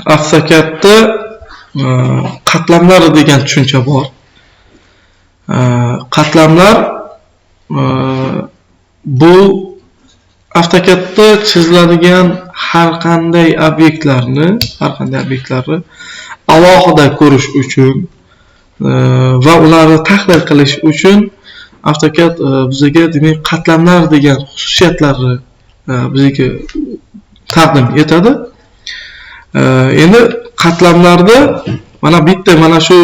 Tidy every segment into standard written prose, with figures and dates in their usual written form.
AutoCADda qatlamlar degan tushuncha bor. Qatlamlar bu AutoCADda chiziladigan har qanday obyektlarni alohida ko'rish uchun va ularni tahlil qilish uchun AutoCAD bizga demak qatlamlar degan xususiyatlarni bizga taqdim etadi. Endi qatlamlarda mana shu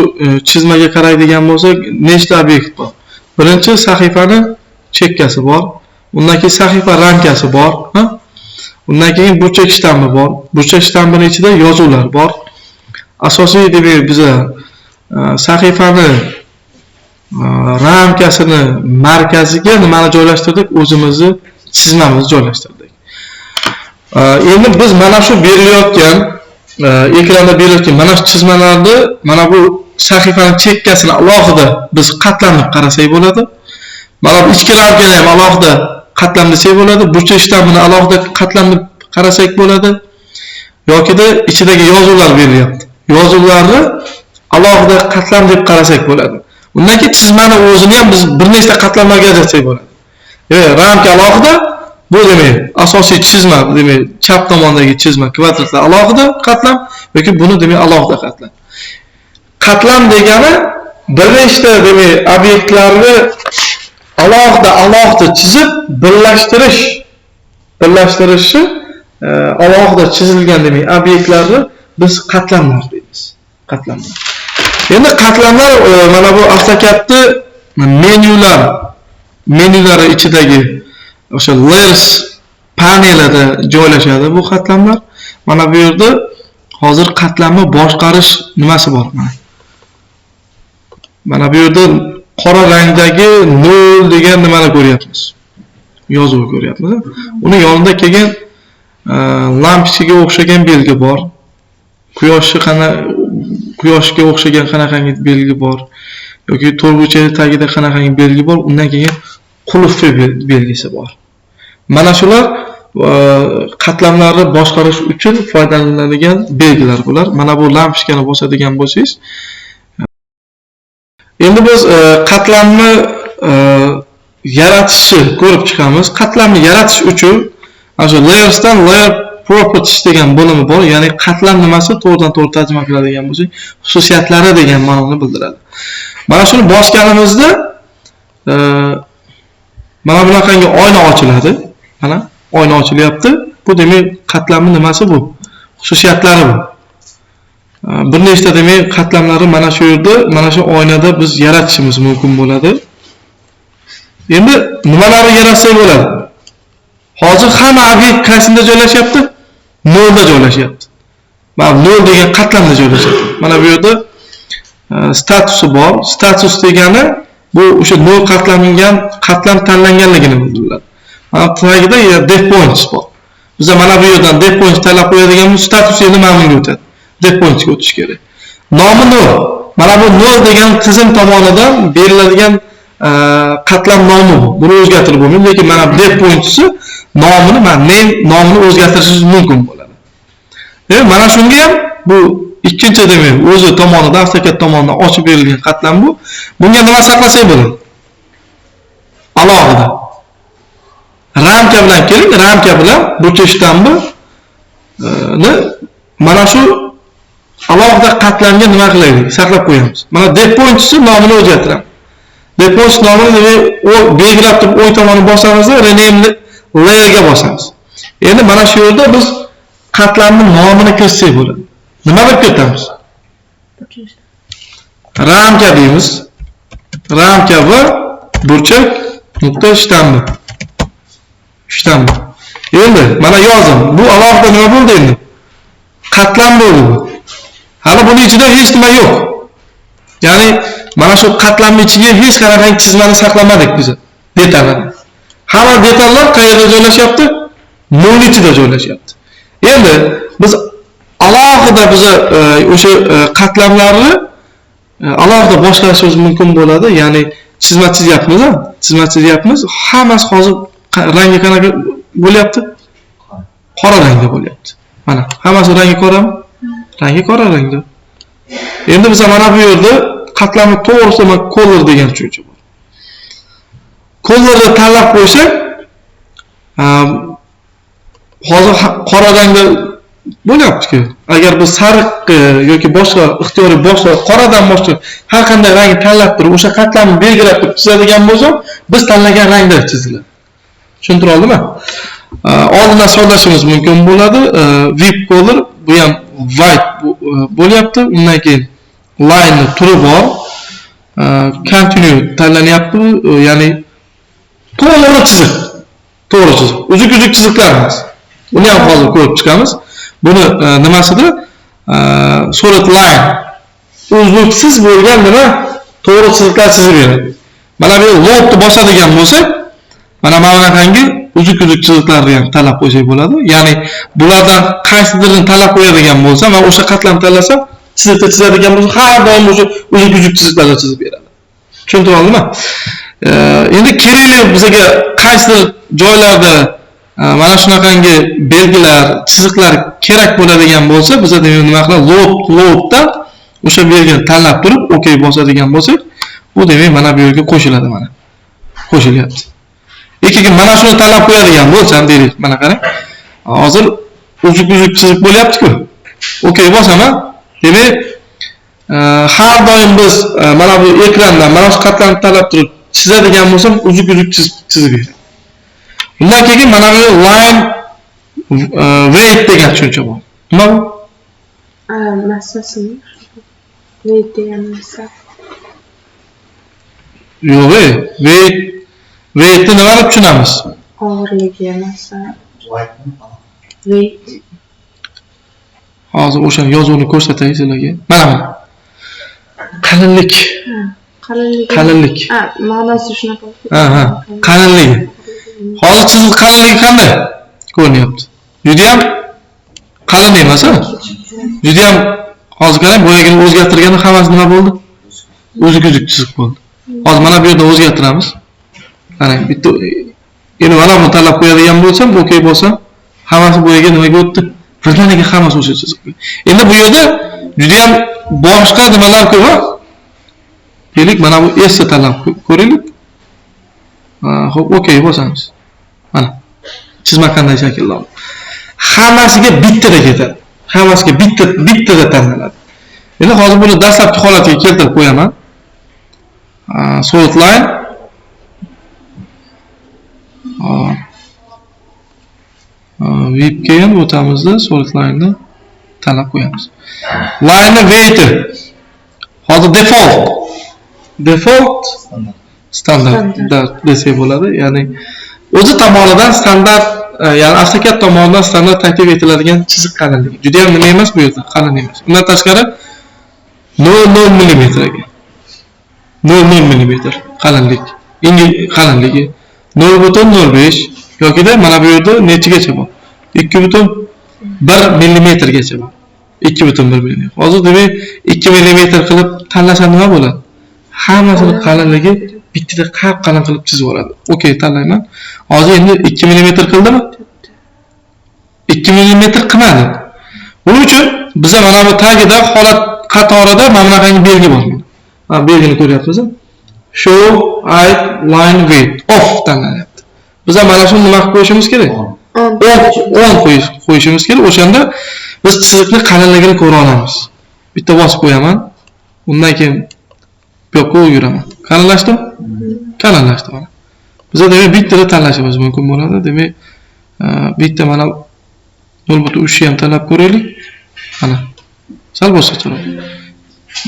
chizmaga qaraydigan bo'lsak, nechta obyekt bor? Birinchi sahifani chekkasi bor. Undan keyin sahifa ramkasi bor, undan keyin burchak shtambi bor. Burchak shtambining ichida yozuvlar bor. Asosiy demak biza sahifani ramkasini markaziga nimani joylashtirdik? O'zimizni chizmamizni joylashtirdik. Endi biz mana shu berilayotgan ekranda berilayotgan mana shu chizmalarni mana bu sahifaning chekkasini alohida biz qatlamni qarasak bo'ladi. Mana bu ichki ramkani ham alohida qatlam desak bo'ladi. Burchak shtampini alohida qatlam deb qarasak bo'ladi. Yokida ichidagi yozuvlar berilyapti. Yozuvlarni alohida qatlam deb qarasak bo'ladi. Undan keyin chizmani o'zini ham biz bir nechta qatlamlarga ajratsak bo'ladi. Ramka alohida, bu demak asosiy chizma, demak chap tomondagi chizma kvadratlar alohida qatlam yoki buni demak alohida qatlam. Qatlam degani bir nechta demak obyektlarni alohida chizib birlashtirishi alohida chizilgan demak obyektlarni biz qatlamlar deymiz. Qatlamlar. Endi qatlamlar mana bu AutoCAD'da menyulari ichidagi o'sha layers panelida joylashadi bu qatlamlar. Mana bu yerda hozir qatlamni boshqarish nimasi bor mana. Mana bu yerda qora rangdagi 0 degan nimani ko'ryapmiz. Yozuv ko'ryapmiz. Uni yonida kelgan lampochkaga o'xshagan belgi bor. Quyoshga o'xshagan qanaqangi belgi bor yoki to'rtburchak tagida qanaqangi belgi bor, undan keyin qulf belgisi bor. Mana shular qatlamlarni boshqarish uchun foydalaniladigan belgilar bular. Mana bu lampochkani bosadigan bo'lsangiz, endi biz qatlamni yaratishni ko'rib chiqamiz. Qatlamni yaratish uchun o'sha layersdan layer properties degan bo'limi bor. Ya'ni qatlam nimasi to'g'ridan to'g'ri tarjima qiladigan bo'lsak, xususiyatlari degan ma'noni bildiradi. Mana shuni bosganimizda mana bunaqangi oyna ochiladi. Mana oyna ochilyapti. Bu demak qatlamning nimasi bu? Xususiyatlari bu. Bir nechta demak qatlamlari mana shu yerda, mana shu oynada biz yaratishimiz mumkin bo'ladi. Endi nimalarni yaratsak bo'ladi? Hozir hamma obyekt qayerda joylashyapti? 0 da joylashyapti. Mana 0 degan qatlamda joylashyapti. Mana bu yerda statusi bor. Status degani bu o'sha 0 qatlamlangan qatlam tanlanganligini bildiradi. Mana tagida def points bor. Biz mana bu yerdan def points tanlab qo'yadigan bu status endi mana bunga o'tadi. Def pointsga o'tish kerak. Nomi 0. Mana bu 0 degan tizim tomonidan beriladigan qatlam nomi bu. Buni o'zgartirib bo'lmaydi, lekin mana def points'i nomini, name nomini o'zgartirishingiz mumkin bo'ladi. Mana shunga ham bu ikkinchi demak o'zi tomonidan AutoCAD tomonidan ochib berilgan qatlam bu. Bunga nima saqlasak bo'ladi? Alohida ramka bilan keling, ramka bilan burchak shtambi mana shu alohida qatlamga nima qilaylik? Saqlab qo'yamiz. Mana def points'i nomini o'zgartiramiz. Def points nomini o belgilab turib o'ng tomonni bosamizda rename layer'ga bosamiz. Endi mana shu yerda biz qatlamning nomini kiritsak bo'ladi. Nima deb kiritamiz? Ramka deymiz. Ramka va burchak nuqta shtambi. Shtambi. Endi mana yozdim. Bu alohida nima bo'ldi endi? Qatlam bo'ldi bu. Hali buning ichida hech nima yo'q. Ya'ni mana shu qatlamning ichiga hech qanday chizmani saqlamadik biz. Detallar. Hamma detallar qayerda joylashyapti? 0 ichida joylashyapti. Endi biz alohida o'sha qatlamlarni alohida boshqarishimiz mumkin bo'ladi. Ya'ni chizma chizyapmiz. Hammasi hozir rangi qanaqa bo'lyapti? Qora rangda bo'lyapti. Mana hammasi rangi qorami? Rangi qora rangda. Endi biz mana bu yerda qatlamni to'g'risida color degan tushuncha bor. Colorni tanlab qo'ysak, hozir qora rangda bo'lyapti-ku. Agar biz sariq yoki boshqa ixtiyoriy boshqa qoradan boshqa har qanday rang tanlab turib, o'sha qatlamni belgilab turib chizadigan bo'lsak, biz tanlagan rangda chiziladi. Tushuntira oldimmi? Oldindan so'zlashimiz mumkin bo'ladi. Vip color bu ham white bo'lyapti. Undan keyin line turi bor. Continue tanlanyapti, ya'ni to'g'ri chiziq. To'g'ri chiziq. Uzuk-uzuk chiziqlar emas. Buni ham hozir ko'rib chiqamiz. Buni nimasida? Solid line. Uzluksiz bo'lgan nima? To'g'ri chiziqlar chizib beradi. Mana bu lobni bosadigan bo'lsak, mana bunaqangi uzuk-uzuk chiziqlarni ham tanlab qo'ysak bo'ladi. Ya'ni bulardan qaysidirini tanlab qo'yadigan bo'lsa, men o'sha qatlamni tanlasam, chiziqni chizadigan bo'lsa, har doim o'sha uzuk-uzuk chiziqlarni chizib beradi. Tushuntira oldimmi? Endi kerakli bizga qaysidir joylarda mana shunaqangi belgilar, chiziqlar kerak bo'ladigan bo'lsa, biz demak nima qilamiz? Lobdan o'sha belgini tanlab turib, OK bosadigan bo'lsak, bu demak mana bu yerga qo'shiladi mana. Qo'shilyapti. Lekin mana shuni tanlab qo'yadigan bo'lsam, deylik, mana qarang. Hozir uzuk-uzuk chiziq bo'lyapti-ku. OK bosaman. Demak, har doim biz mana bu ekrandan mana shu qatlamni tanlab turib chizadigan bo'lsam, uzuk-uzuk chizib beradi. Undan keyin mana bu line weight degan tushuncha bor. Nima bu? Massasini. Weight degan narsa. Yo'q, weightni nima deb tushunamiz? Og'irligi massa. Weight. Hozir o'sha yozuvni ko'rsatay sizlarga. Mana bu. Qalinlik. Qalinlik. Ma'nosi shunaqa. Qalinligi. Hozir chiziq qalinligi qanday? Ko'rinyapti. Juda ham qalin emas, a? Juda ham hozir qarang, boyagini o'zgartirganda hammasi nima bo'ldi? Uzuk-uzuk chiziq bo'ldi. Hozir mana bu yerda o'zgartiramiz. Qarang, bitta endi mana buni tanlab qo'yadigan bo'lsam, OK bo'lsam, hammasi bu yerga nimaga o'tdi? Birdaniga hammasi o'sha chiziq. Endi bu yerda juda ham boshqa nimalar ko'p. Deylik, mana bu S tanlab ko'raylik. Xo'p, OK bosamiz. Mana chizma qanday shakllanadi. Hammasiga bittada ketadi. Hammasiga bittada tanlanadi. Endi hozir buni dastlabki holatiga keltirib qo'yaman. Solid line. Vipga ham o'tamizda solid line'ni tanlab qo'yamiz. Line weight. Hozir default standart desak bo'ladi. Ya'ni o'zi tomonidan standart, ya'ni AutoCAD tomonidan standart taklif etiladigan chiziq qalinligi. Juda ham nima emas bu yerda, qalin emas. Undan tashqari 0.0 mm ga. 0.0 mm qalinlik. Qalinligi 0.05 yokida mana bu yerda nechigacha bor? 2.1 mm gacha bor. 2.1 mm. Hozir demak 2 mm qilib tanlasa nima bo'ladi? Hammasini qalinligi bittada qalin qilib chizib oladi. OK tanlayman. Hozir endi 2 mm qildimi? 2 mm qilmadi. Buning uchun biz mana bu tagida holat qatorida mana bunaqangi belgi bor. Mana belgini ko'ryapsiz. Show height line weight off tanlanyapti. Biz mana shuni nima qilib qo'yishimiz kerak? On qo'yishimiz kerak. O'shanda biz chiziqni qalinligini ko'ra olamiz. Bitta bosib qo'yaman. Undan keyin bu yoqqa yuraman. Qalinlashdimi? Qalinlashdi mana. Biz demak bittada tanlashimiz mumkin bo'ladi. Demak, bitta mana 0.3 ham tanlab ko'raylik. Mana. Sal boshqacharoq.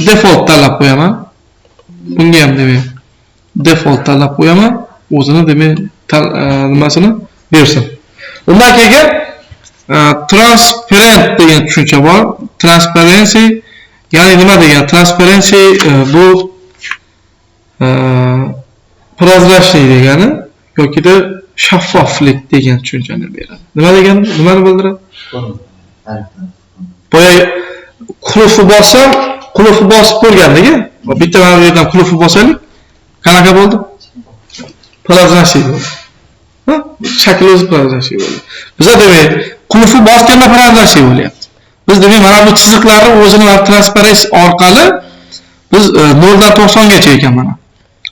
Default tanlab qo'yaman. Bunga ham demak default tanlab qo'yaman. O'zini demak nimasini bersin. Undan keyin transparent degan tushuncha bor. Transparency, ya'ni nima degan? Transparency bu prozrachniy degani yokida shaffoflik degan tushunchani beradi. Nima degani? Nimani bildiradi? Boya qulfni bossam, qulfni bosib ko'rgandagi, bitta mana bu yerdan qulfni bosaylik. Qanaqa bo'ldi? Prozrachniy bo'ldi. Shakli o'zi prozrachniy bo'ldi. Bizda demak, qulfni bosganda prozrachniy bo'lyapti. Biz demak mana bu chiziqlarni o'zini transparens orqali biz 0 dan 90 gacha ekan mana.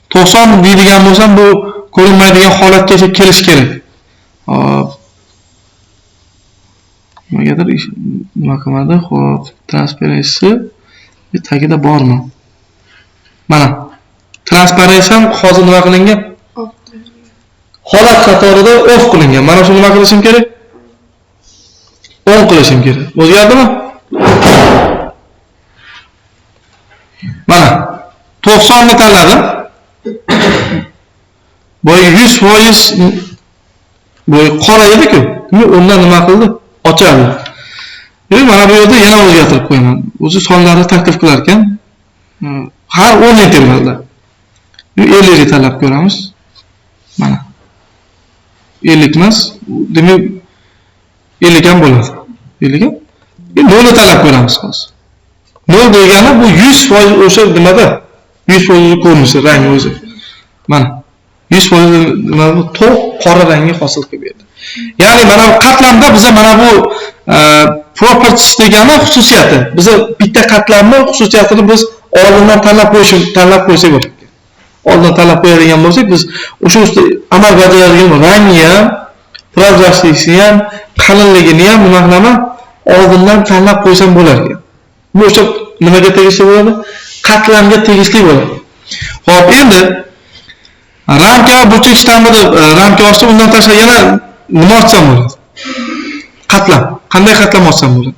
90 deydigan bo'lsam bu ko'rinmaydigan holatgacha kelish kerak. Hop. Nimagadir nima qilmadi? Xo'p, transparency tagida bormi? Mana. Transparency ham hozir nima qilingan? Holat qatorida off qilingan. Mana shuni nima qilishim kerak? On qilishim kerak. O'zgardimi? Mana 90 ni tanladim. Boya 100% boya qora edi-ku. Undan nima qildi? Ochadi. Endi mana bu yerda yana o'zgartirib qo'yaman. O'zi sonlarni taklif qilar ekan. Har 10 intervalda. 50 ga tanlab ko'ramiz. Mana. 50 emas, demak 50 ham bo'ladi. 50 ga. Endi 0 tanlab ko'ramiz hozir. 0 degani bu 100% o'sha nimada? 100% ko'rinishi, rang o'zi. Mana 100% nima bu to'q qora rangni hosil qilib berdi. Ya'ni mana bu qatlamda biz mana bu properties degani xususiyati. Biz bitta qatlamni xususiyatini biz oldindan tanlab qo'ysak bo'ladi. Oldindan tanlab qo'yadigan bo'lsak, biz o'sha ustida amal bajaradigan rangni ham, prozrachligini ham, qalinligini ham nima qilaman? Oldindan tanlab qo'ysam bo'lar ekan. Bu o'sha nimaga tegishli bo'ladi? Qatlamga tegishli bo'ladi. Xo'p, endi ramka burchak shtamini ramka ochib, undan tashqari yana nima ochsam bo'ladi? Qatlam. Qanday qatlam ochsam bo'ladi?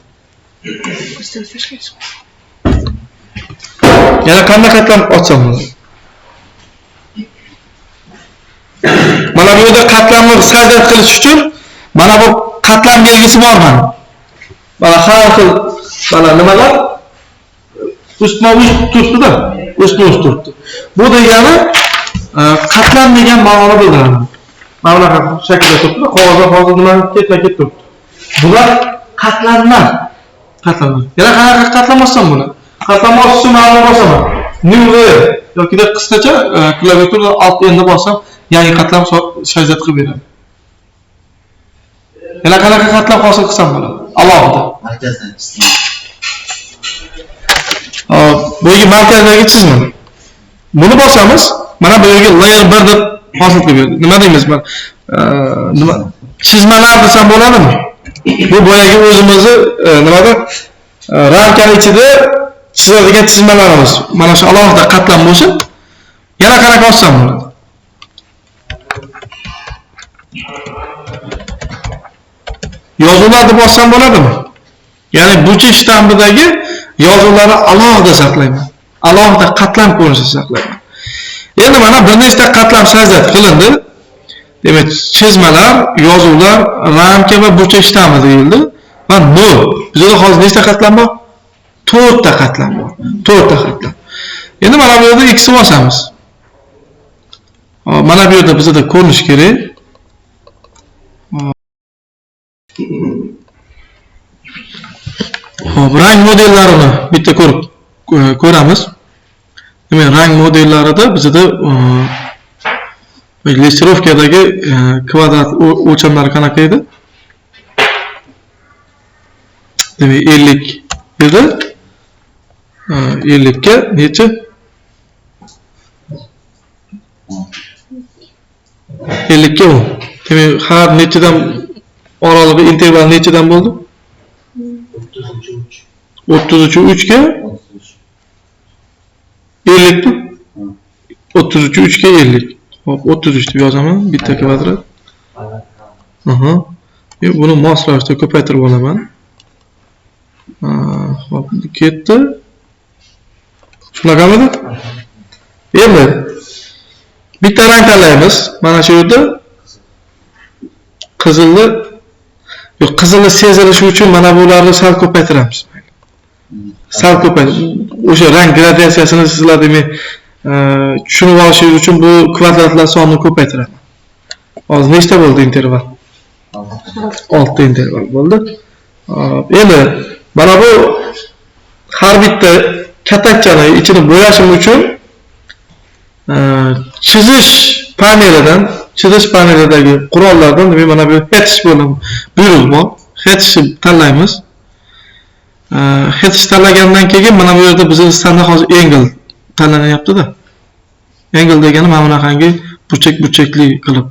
Yana qanday qatlam ochsam bo'ladi? Mana bu yerda qatlamni sajdat qilish uchun mana bu qatlam belgisi bor mana. Mana har xil mana nimalar ustma-ust turibdi-da. Ustma-ust turibdi. Bu degani qatlam degan ma'noni bildiradi. Mana bunaqa shaklda turibdi. Qog'ozda hozir nima ketma-ket turibdi. Bular qatlamlar. Qatlamlar. Yana qanaqa qatlam olsam buni? Qatlam olishni ma'lum bosaman. New yoki da qisqacha klaviaturada alt endi bosam, yangi qatlam sajdat qilib beradi. Yana qanaqa qatlam hosil qilsam bo'ladi? Alohida. Markazdan chizma. Bu yerga markazdagi chizma. Buni bosamiz, mana bu yerga layer 1 deb hosil qilib beradi. Nima deymiz? Nima? Chizmalar desam bo'ladimi? Bu boyagi o'zimizni nimada ramkaning ichida chizadigan chizmalarimiz. Mana shu alohida qatlam bo'lsa, yana qanaqa olsam bo'ladi? Yozuvlarni bossam bo'ladimi? Ya'ni burchak shtampidagi yozuvlarni alohida saqlayman. Alohida qatlam ko'rinishida saqlayman. Endi mana bir nechta qatlam sajdat qilindi. Demak, chizmalar, yozuvlar, ramka va burchak shtampi deyildi. Va bu bizda hozir nechta qatlam bor? 4 ta qatlam bor. 4 ta qatlam. Endi mana bu yerda x bosamiz. Mana bu yerda bizda ko'rinish kerak. Xo'p, rang modellarini bitta ko'ramiz. Demak, rang modellarida bizda listirovkadagi kvadrat o'lchamlari qanaqa edi? Demak, 50 edi. 50 ga necha? 50 ga 10. Demak, har nechadan oralig'i interval nechadan bo'ldi? 33 ga 50 mi? 33 ga 50. Hop, 33 deb yozaman, bitta kvadrat. Aha. Buni moslashda ko'paytirib olaman. Hop, ketdi. Shunaqamidi? Endi bitta rang tanlaymiz. Mana shu yerda qizilni sezilishi uchun mana bularni sal ko'paytiramiz. Sal ko'paytirib, o'sha rang gradiatsiyasini sizlar demak tushunib olishingiz uchun bu kvadratlar sonini ko'paytiraman. Hozir nechta bo'ldi interval? 6 interval bo'ldi. Endi mana bu har bitta katakchani ichini bo'yashim uchun chizish panelidagi qurollardan demak mana bu hatch bo'limi buyruq bor. Hatchni tanlaymiz. hech tanlagandan keyin mana bu yerda bizning standart hozir angle tanlanyapti-da. Angle degani mana bunaqangi burchak-burchakli qilib.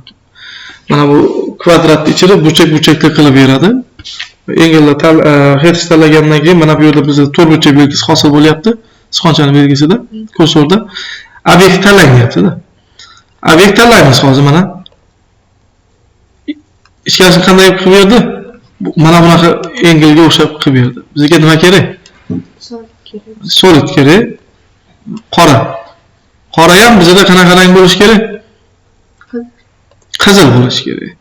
Mana bu kvadratni ichida burchak-burchakli qilib beradi. Angle'da hech tanlagandan keyin mana bu yerda bizga to'rtburchak belgisi hosil bo'lyapti. Sichqonchani belgisida, kursorda obyekt tanlanyapti-da. Obyekt tanlaymiz hozir mana. Ichkarisini qanday qilib berdi? Mana bunaqa angle'ga o'xshab qilib berdi. Bizga nima kerak? Solid kerak. Qora. Qora ham bizda qanaqa rang bo'lishi kerak? Qizil bo'lishi kerak.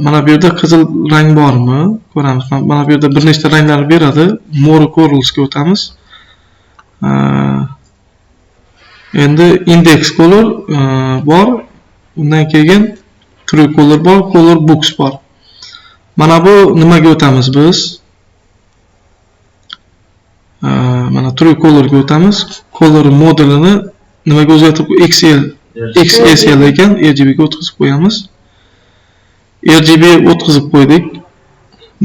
Mana bu yerda qizil rang bormi? Ko'ramiz. Mana bu yerda bir nechta ranglar beradi. More colors-ga o'tamiz. Endi index color bor. Undan keyin true color bor, color books bor. Mana bu nimaga o'tamiz biz? Mana true colorga o'tamiz. Color modelini nimaga o'zgartirib XSL ekan, RGB ga o'tkazib qo'yamiz. RGB o'tkazib qo'ydik.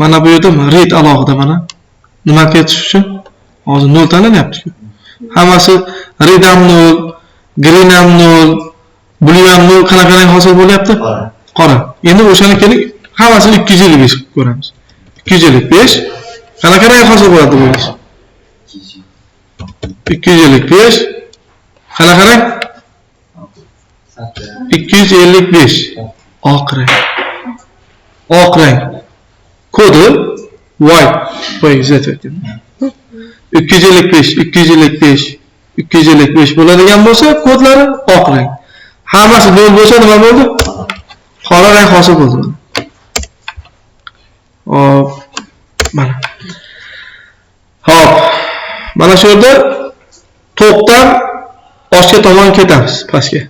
Mana bu yerda red alohida mana. Nima ketish uchun? Hozir 0 tanlanyapti-ku. Hammasi red ham 0, green ham 0, blue ham 0 qanaqa rang hosil bo'lyapti? Qora. Endi o'shani keling hammasini 255 qilib ko'ramiz. 255 qanaqa rang hosil bo'ladi bo'lish? 255 qanaqa rang? 255 oq rang. Oq rang. Kodi white qo'yingizlar ekan. 255 bo'ladigan bo'lsa, kodlari oq rang. Hammasi 0 bo'lsa nima bo'ldi? Qora rang hosil bo'ldi. Hop. Mana. Hop. Mana shu yerda to'pdan oshga tomon ketamiz, pastga.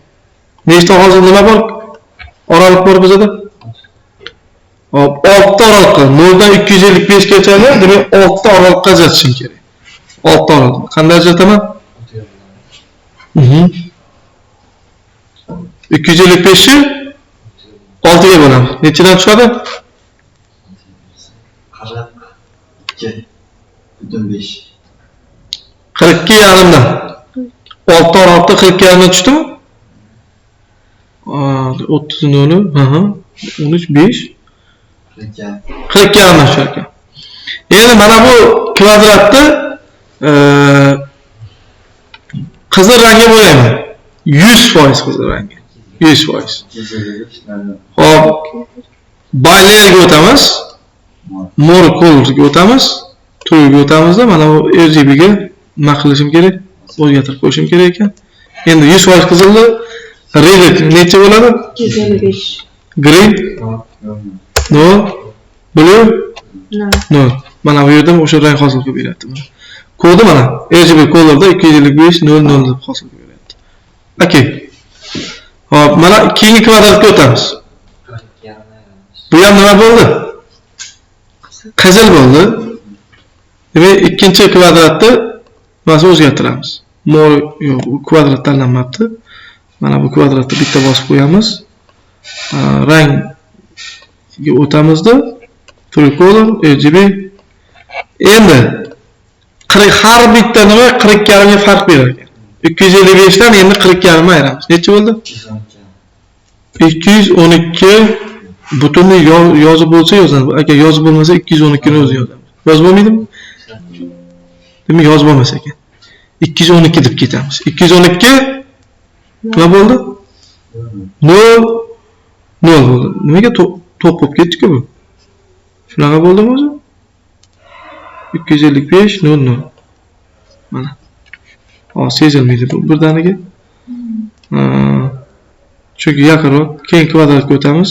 Nechta hozir nima bor? Oraliq bor bizda? Hop, 6 ta oraliq. 0 dan 255 gacha, demak 6 ta oraliqqa ajratishim kerak. 6 ta oraliq. Qanday ajrataman? 255 ni 6 ga bo'lamiz. Nechadan tushadi? 42 yarimdan. 6 ta oraliqda 42 yarimdan tushdimi? 30 0, 13 5 42 yarimdan tushar ekan. Endi mana bu kvadratni qizil rangga bo'layman. 100% qizil rangga. 100%. Hop. Baylerga o'tamiz. More colorga o'tamiz. Turga o'tamizda mana bu RGB ga nima qilishim kerak? O'zgartirib qo'yishim kerak ekan. Endi 100% qizilni red necha bo'ladi? 255. Green? No. Blue? No. Mana bu yerda o'sha rang hosil qilib beryapti. Kodi mana RGB colorda 255 00 deb hosil qilib beryapti. Okay. Hop, mana keyingi kvadratga o'tamiz. Bu ham nima bo'ldi? Qizil bo'ldi. Demak, ikkinchi kvadratni mana o'zgartiramiz. More yo'q, kvadrat tanlanmabdi. Mana bu kvadratni bitta bosib qo'yamiz. Rangga o'tamizda. True color, RGB. Endi har bitta nima 40 ga farq berar ekan. 255 dan endi 40 ga ayiramiz. Necha bo'ldi? 212 butunni yozib bo'lsa yozamiz. Agar yozib bo'lmasa 212 ni o'zi yozamiz. Yozib bo'lmaydimi? Demak yozib bo'lmas ekan. 212 deb ketamiz. 212 nima bo'ldi? 0 bo'ldi. Nimaga to'p bo'lib ketdi-ku bu? Shunaqa bo'ldimi o'zi? 255 00. Mana. Sezilmaydi bu birdaniga. Chunki yaqinroq keyin kvadratga o'tamiz.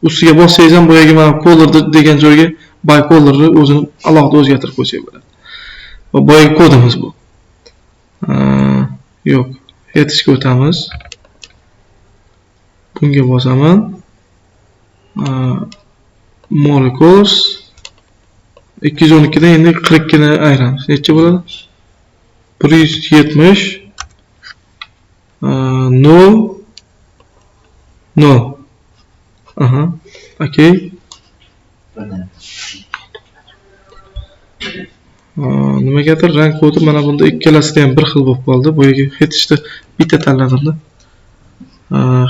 Ustiga bossangiz ham boyagi mana color degan joyga by colorni o'zini alohida o'zgartirib qo'ysak bo'ladi. Va boyagi kodimiz bu. Yo'q, etishga o'tamiz. Bunga bosaman. More colors 212 dan endi 42 ni ayiramiz. Necha bo'ladi? 170 0 Aha. Okay. Nimagadir rang kodi mana bunda ikkalasi ham bir xil bo'lib qoldi. Boyagi Hetishda bitta tanladimda.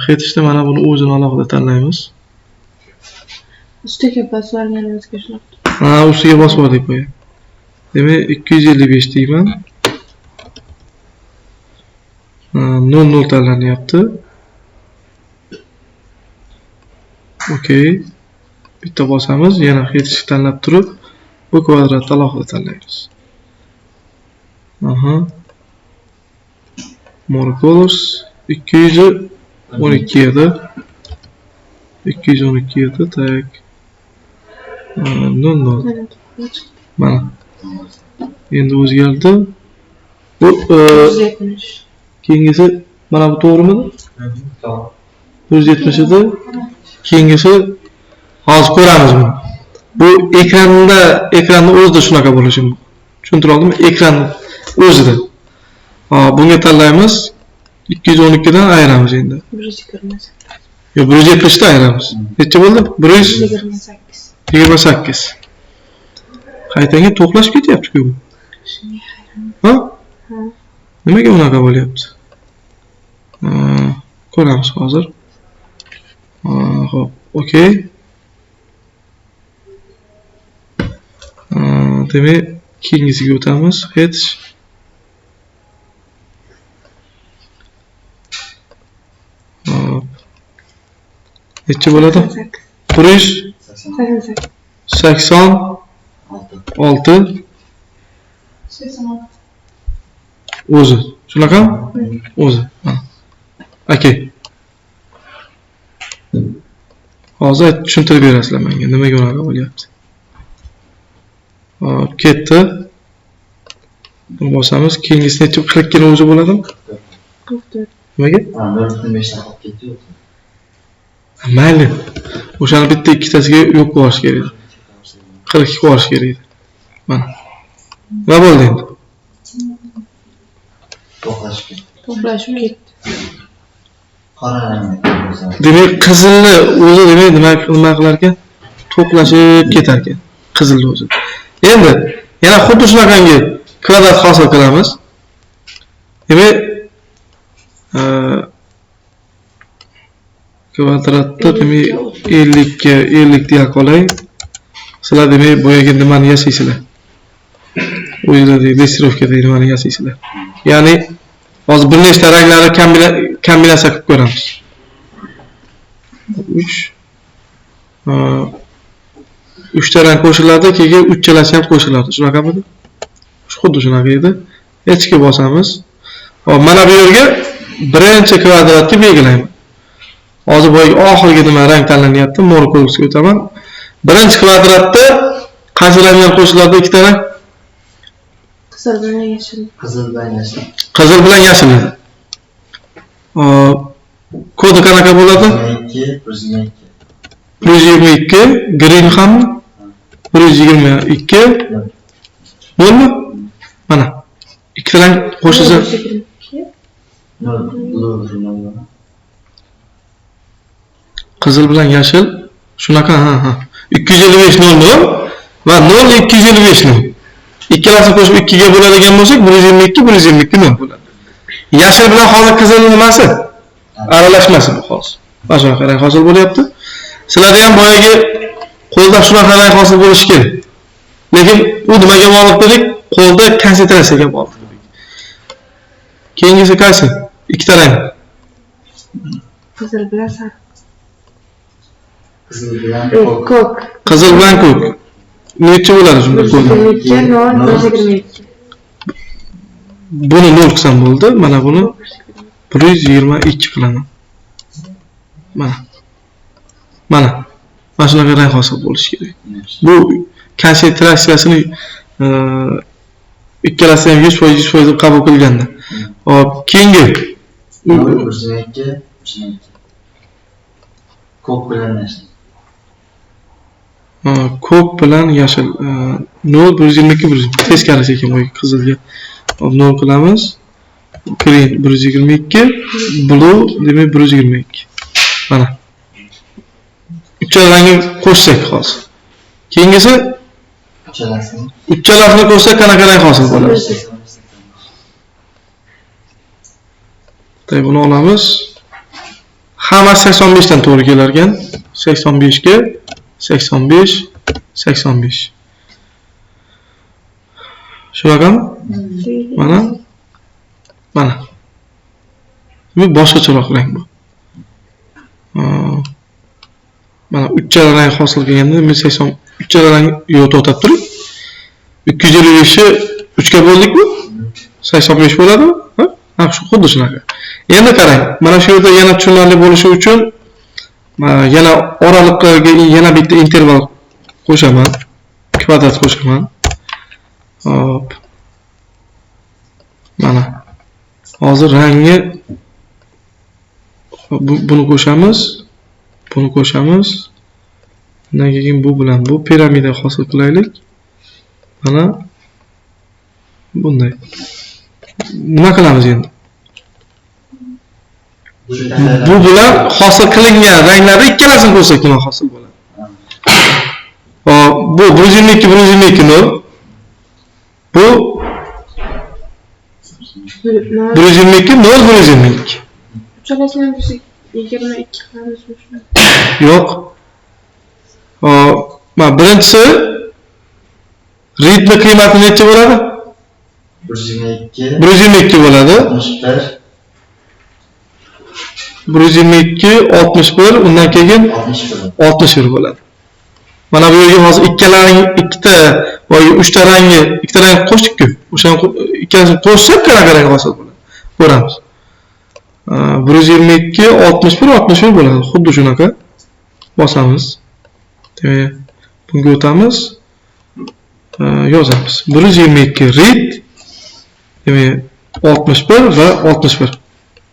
Hetishda mana buni o'zini alohida tanlaymiz. Ustiga bosib olganimizga shunaqa. Ustiga bosib oldik boya. Demak 255 deyman. 00 tanlanyapti. Okey. Bitta bosamiz, yana Hetish tanlab turib, bu kvadratni alohida tanlaymiz. More colors 212 edi. 212 edi, tak. 00. Mana. Endi o'zgardi. Bu 170. keyingisi mana bu to'g'rimi? 170 edi. Keyingisi hozir ko'ramiz buni. Bu ekranni o'zida shunaqa bo'lishi mumkin. Tushuntira oldimmi? Ekran o'zida. Bunga tanlaymiz. 212 dan ayiramiz endi. 128. Yo'q, 170 dan ayiramiz. Necha bo'ldi? 128. 28. Qaytanga to'qlashib ketyapti-ku bu. Ha? Nimaga unaqa bo'lyapti? Ko'ramiz hozir. Xo'p, okey. Demak, keyingisiga o'tamiz. Hetish. Necha bo'ladi? 186. O'zi. Shunaqami? O'zi. Okey. Hozir tushuntirib berasizlar menga nimaga unaqa bo'lyapti. Ketdi. Buni bosamiz. Keyingisi necha klikkina o'zi bo'ladimi? 44. Nimaga? 4.5 dan qolib ketdi. Mayli. O'shani bitta ikkitasiga yo'q qo'yish kerak. 42 qo'yish kerak. Mana. Nima bo'ldi endi? To'qlashib ketdi. Qora rangni. Demak, qizilni o'zi demak nima qilar ekan? To'qlashib ketar ekan. Qizilni o'zi. Endi yana xuddi shunaqangi kvadrat hosil qilamiz. Demak, kvadratda demak 50 ga 50 deya qolay. Sizlar demak boyaga nimani yasaysizlar? O'yinlardagi destirovkada nimani yasaysizlar? Ya'ni hozir bir nechta ranglarni kombinatsiya qilib ko'ramiz. 3 ta rang qo'shiladi, keyin uchalasi ham qo'shiladi. Shunaqamidi? Xuddi shunaqa edi. Hechga bosamiz. Hop, mana bu yerga birinchi kvadratni belgilayman. Hozir boyagi oxirgi nima rang tanlanyapti? More color'ga o'taman. Birinchi kvadratda qaysi ranglar qo'shiladi? Ikkita rang? Qizil bilan yashil. Qizil bilan yashil. Qizil bilan yashil. Kodi qanaqa bo'ladi? 122. Green ham 122. Bo'lmi? Mana. Ikkita rang qo'shilsa. Qizil bilan yashil. Shunaqa, ha. 255 0 va 0 255 0. Ikkalasini qo'shib 2 ga bo'ladigan bo'lsak, 122 122 0 bo'ladi. Yashil bilan hozir qizil nimasi? Aralashmasi bu hozir. Mana shunaqa rang hosil bo'lyapti. Sizlarda ham boyagi qo'lda shunaqa rang hosil bo'lishi kerak. Lekin u nimaga bog'liq dedik? Qo'lda konsentratsiyaga bog'liq dedik. Keyingisi qaysi? Ikkita rang. Qizil bilan sariq. Qizil bilan Ko'k. Qizil bilan ko'k. Necha bo'ladi shunda ko'k? 122. Buni 0 qilsam bo'ldi. Mana buni 122 qilaman. Mana. Mana shunaqa rang hosil bo'lishi kerak. Bu konsentratsiyasini ikkalasi ham 100% deb qabul qilganda. Hop, keyingi 122. Ko'k bilan yashil. Ko'k bilan yashil. 0 122 teskari ekan bu qizilga. Hop, 0 qilamiz. Green 122, blue demak 122. Mana. Uchala rangni qo'shsak hozir. Keyingisi Uchalasini. Uchalasini ko'rsak qanaqa rang hosil bo'ladi? Buni olamiz. Hammasi 85 dan to'g'ri kelar ekan. 85 ga 85 85. Shunaqami? Mana. Mana. Bu boshqacharoq rang bu. Mana uchala rang hosil qilganda 1080 uchala rang yo'q to'xtab turing. 255 ni 3 ga bo'ldikmi? 85 bo'ladimi? Ha, shu xuddi shunaqa. Endi qarang, mana shu yerda yana tushunarli bo'lishi uchun yana oraliqlarga yana bitta interval qo'shaman. Kvadrat qo'shaman. Hop. Mana. Hozir rangni buni qo'shamiz. Buni qo'shamiz. Undan keyin bu bilan bu piramida hosil qilaylik. Mana bunday. Nima qilamiz endi? Bu bilan hosil qilingan ranglarni ikkalasini ko'rsak nima hosil bo'ladi? Hop, bu 122 122 nol. Bu 122 nol 122. Uchalasini biz 22 qilamiz shuni. Yo'q. Hop, mana birinchisi ritmi qiymati necha bo'ladi? 122 122 bo'ladi. 122 61 undan keyin 61 bo'ladi. Mana bu yerga hozir ikkita va 3 ta rangni, ikkita rang qo'shdik-ku. O'shani ikkalasini qo'shsak qanaqa rang hosil bo'ladi? Ko'ramiz. 122 61 61 bo'ladi. Xuddi shunaqa. Bosamiz. Demak, bunga o'tamiz. Yozamiz. 122 rit. Demak, 61 va 61.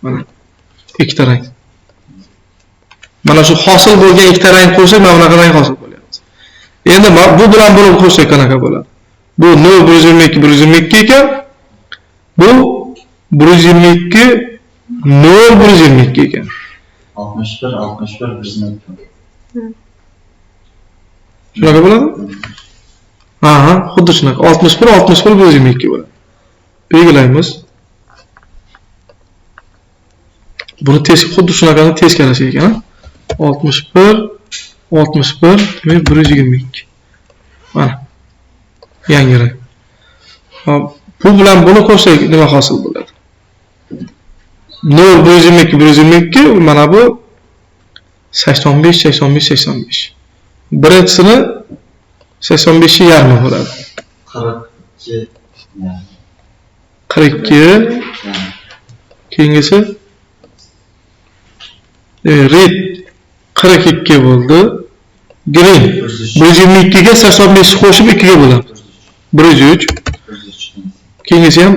Mana ikkita rang. Mana shu hosil bo'lgan ikkita rang qo'shsak, mana bunaqa rang hosil bo'lyapti. Endi bu bilan bo'lib qo'shsak qanaqa bo'ladi? Bu 0 122 122 ekan. Bu 122 0 122 ekan. 61 61 122. Shunaqa bo'ladimi? Aha, xuddi shunaqa. 61 61 122 bo'ladi. Belgilaymiz. Buni xuddi shunaqani teskarasi ekan. 61 61 demak 122. Mana. Yangi rang. Hop, bu bilan buni qo'shsak nima hosil bo'ladi? 0 122 122 mana bu 85 85 85. Birinchisini 85 yarmi bo'ladi. 42 42 keyingisi red 42 bo'ldi. Green 122 ga 85 qo'shib 2 ga bo'ladi. 103. Keyingisi ham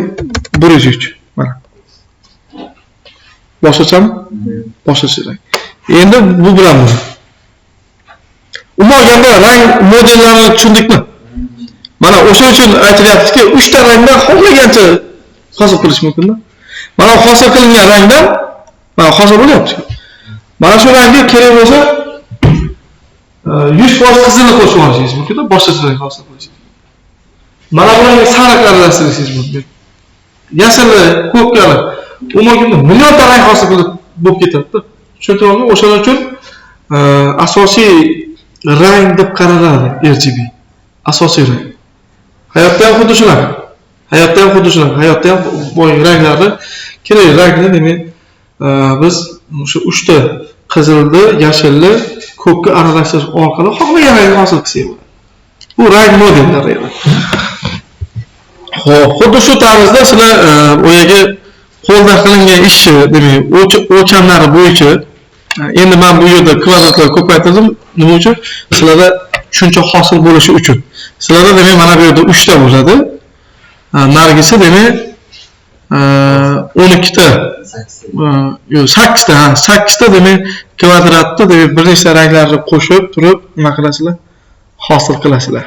103. Mana. Boshqachami? Boshqacha rang. Endi bu bilan buni. Umuman rang modellarini tushundikmi? Mana o'sha uchun aytilyaptiki, 3 ta rangdan xohlagancha hosil qilish mumkin-da. Mana hosil qilingan rangdan mana hosil bo'lyapti. Mana shu rangga kerak bo'lsa 100% qizilni qo'shib olishingiz mumkin-da, boshqa rang hosil qilishingiz. Mana bularga sariq aralashtirish mumkin. Yashilni, ko'kni, umuman millionta rang hosil qilib bo'lib ketadi-da. Tushuntiribmi? O'shaning uchun asosiy rang deb qaraladi RGB. Asosiy rang. Hayotda ham xuddi shunaqa. Hayotda ham boy ranglarni, kerakli rangni demak biz o'sha 3 ta qizilni, yashilni, ko'kni aralashtirish orqali xohlagan rangni hosil qilsak bo'ladi. Bu rang modellari edi. Xo'p, xuddi shu tarzda sizlar o'yaga qo'lda qilingan ishni, demak, o'lchamlari bo'yicha endi men bu yerda kvadratlar ko'paytirdim. Nima uchun? Sizlarda tushuncha hosil bo'lishi uchun. Sizlarda demak mana bu yerda 3 ta bo'ladi. Nargisi demak 12 ta. Yo'q, 8 ta, 8 ta demak kvadratda demak bir nechta ranglarni qo'shib turib nima qilasizlar? Hosil qilasizlar.